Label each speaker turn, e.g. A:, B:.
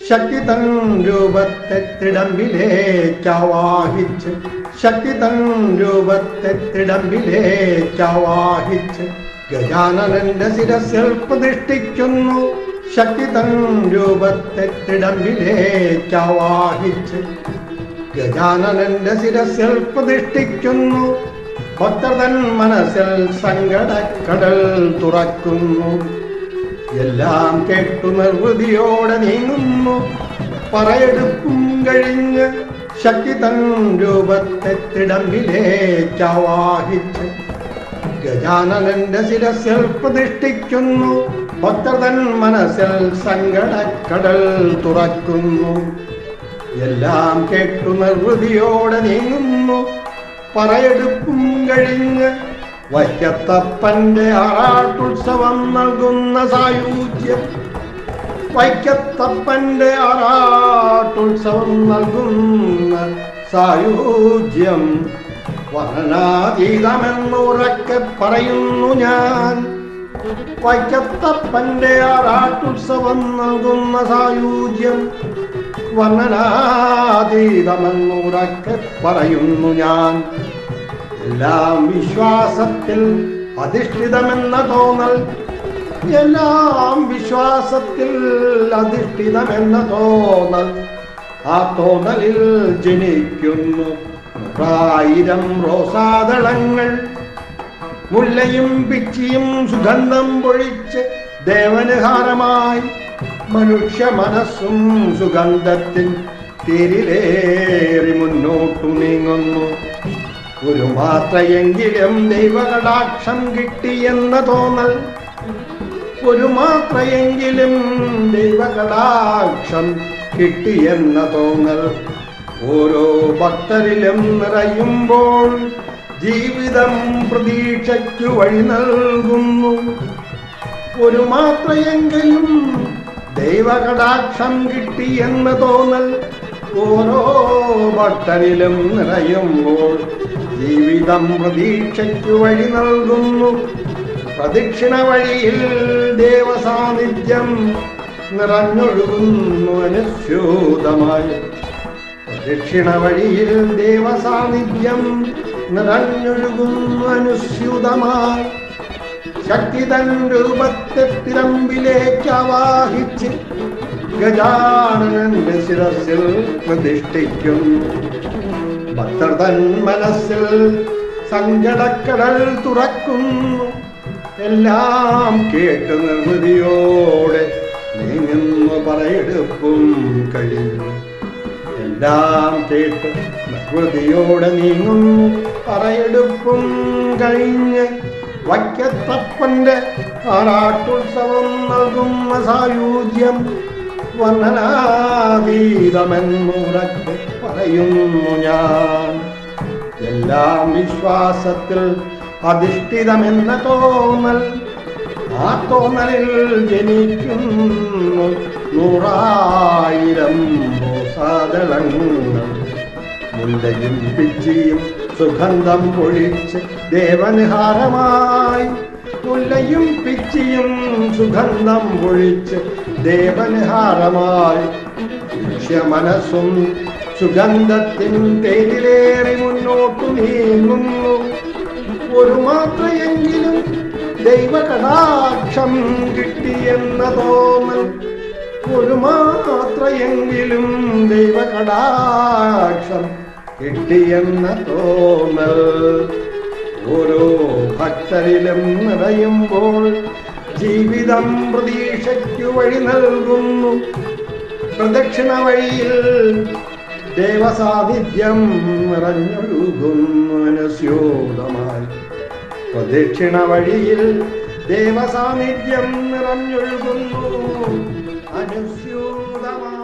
A: ശക്തി തൻ രൂപത്തെ തിടമ്പിലേക്കാവാഹിച്ച് ശക്തി തൻ രൂപത്തെ തിടമ്പിലേക്കാവാഹിച്ച് ഗജാനനന്റെ ശിരസിൽ പ്രതിഷ്ഠിക്കുന്നു. ശക്തി തൻ രൂപത്തെ തിടമ്പിലേക്കാവാഹിച്ച് ഗജാനനന്റെ ശിരസിൽ പ്രതിഷ്ഠിക്കുന്നു. ഭക്തർ തൻ മനസ്സിൽ സങ്കടക്കടൽ തുറക്കുന്നു. എല്ലാം കേട്ടു നിർവൃതിയോടെ നീങ്ങുന്നു. പറയെടുപ്പും കഴിഞ്ഞ് ശക്തി തൻ രൂപത്തെ തിടമ്പിലേക്കാവാഹിച്ച് ഗജാനനന്റെ ശിരസിൽ പ്രതിഷ്ഠിക്കുന്നു. ഭക്തർ തൻ മനസ്സിൽ സങ്കടക്കടൽ തുറക്കുന്നു. എല്ലാം കേട്ടു നിർവൃതിയോടെ നീങ്ങുന്നു. പറയെടുപ്പും കഴിഞ്ഞ് വൈക്കത്തപ്പന്റെ ആറാട്ടുത്സവം നൽകുന്ന സായുജ്യം വൈക്കത്തപ്പന്റെ ആറാട്ടുത്സവം നൽകുന്ന സായുജ്യം വർണ്ണനാതീതമെന്നുറക്കെ പറയുന്നു ഞാൻ. വൈക്കത്തപ്പന്റെ ആറാട്ടുത്സവം നൽകുന്ന സായുജ്യം വർണ്ണനാതീതമെന്നുറക്കെ പറയുന്നു ഞാൻ. എല്ലാം വിശ്വാസത്തിൽ അധിഷ്ഠിതമെന്ന തോന്നൽ എല്ലാം വിശ്വാസത്തിൽ അധിഷ്ഠിതമെന്ന തോന്നൽ ആ തോന്നലിൽ ജനിക്കുന്നു 100,000 റോസാദളങ്ങൾ. മുല്ലയും പിച്ചിയും സുഗന്ധം പൊഴിച്ച് ദേവനഹാരമായി മനുഷ്യ മനസ്സും സുഗന്ധത്തിൻ തേരിലേറി മുന്നോട്ടു നീങ്ങുന്നു. ഒരു മാത്രയെങ്കിലും ദൈവകടാക്ഷം കിട്ടിയെന്ന തോന്നൽ ഒരു മാത്രയെങ്കിലും ദൈവകടാക്ഷം കിട്ടിയെന്ന തോന്നൽ ഓരോ ഭക്തരിലും നിറയുമ്പോൾ ജീവിതം പ്രതീക്ഷയ്ക്കു വഴി നൽകുന്നു. ഒരു മാത്രയെങ്കിലും ദൈവകടാക്ഷം കിട്ടിയെന്ന തോന്നൽ ഓരോ ഭക്തരിലും നിറയുമ്പോൾ ജീവിതം പ്രതീക്ഷയ്ക്കു വഴി നൽകുന്നു. പ്രദക്ഷിണ വഴിയിൽ ദേവസാന്നിധ്യം നിറഞ്ഞൊഴുകുന്നു അനുസ്യൂതമായി. പ്രദക്ഷിണ വഴിയിൽ ദേവസാന്നിധ്യം നിറഞ്ഞൊഴുകുന്നു അനുസ്യൂതമായി. ശക്തി തൻ രൂപത്തെ തിരമ്പിലേക്ക് ആവാഹിച്ച് ഗജാനനന്റെ ശിരസിൽ പ്രതിഷ്ഠിക്കുന്നു. ഭക്തർ തൻ മനസ്സിൽ സങ്കടക്കടൽ തുറക്കുന്നു. എല്ലാം കേട്ട് നിർവൃതിയോടെ നീങ്ങുന്നു പറയെടുപ്പും കഴിഞ്ഞു. എല്ലാം കേട്ട് നിർവൃതിയോടെ നീങ്ങുന്നു പറയെടുപ്പും കഴിഞ്ഞ് വൈക്കത്തപ്പന്റെ ആറാട്ടുത്സവം നൽകുന്ന സായുജ്യം വർണ്ണനാതീതമെന്നുറക്കെ പറയുന്നു ഞാൻ. എല്ലാം വിശ്വാസത്തിൽ അധിഷ്ഠിതമെന്ന തോന്നൽ ആ തോന്നലിൽ ജനിക്കുന്നു 100,000 റോസാദളങ്ങൾ. മുല്ലയും പിച്ചിയും സുഗന്ധം പൊഴിച്ച് ദേവനഹാരമായി മുല്ലയും പിച്ചിയും സുഗന്ധം പൊഴിച്ച് ദേവനഹാരമായി മനസ്സും സുഗന്ധത്തിൻ തേരിലേറി മുന്നോട്ടു നീങ്ങുന്നു. ഒരു മാത്രയെങ്കിലും ദൈവകടാക്ഷം കിട്ടിയെന്ന തോന്നൽ ഒരു മാത്രയെങ്കിലും ദൈവകടാക്ഷം കിട്ടിയെന്ന തോന്നൽ ഓരോ ഭക്തരിലും നിറയുമ്പോൾ ജീവിതം പ്രതീക്ഷയ്ക്കു വഴി നൽകുന്നു. പ്രദക്ഷിണ വഴിയിൽ ദേവസാന്നിധ്യം നിറഞ്ഞൊഴുകുന്നു അനുസ്യൂതമായി. പ്രദക്ഷിണ വഴിയിൽ ദേവസാന്നിധ്യം നിറഞ്ഞൊഴുകുന്നു അനുസ്യൂതമായി.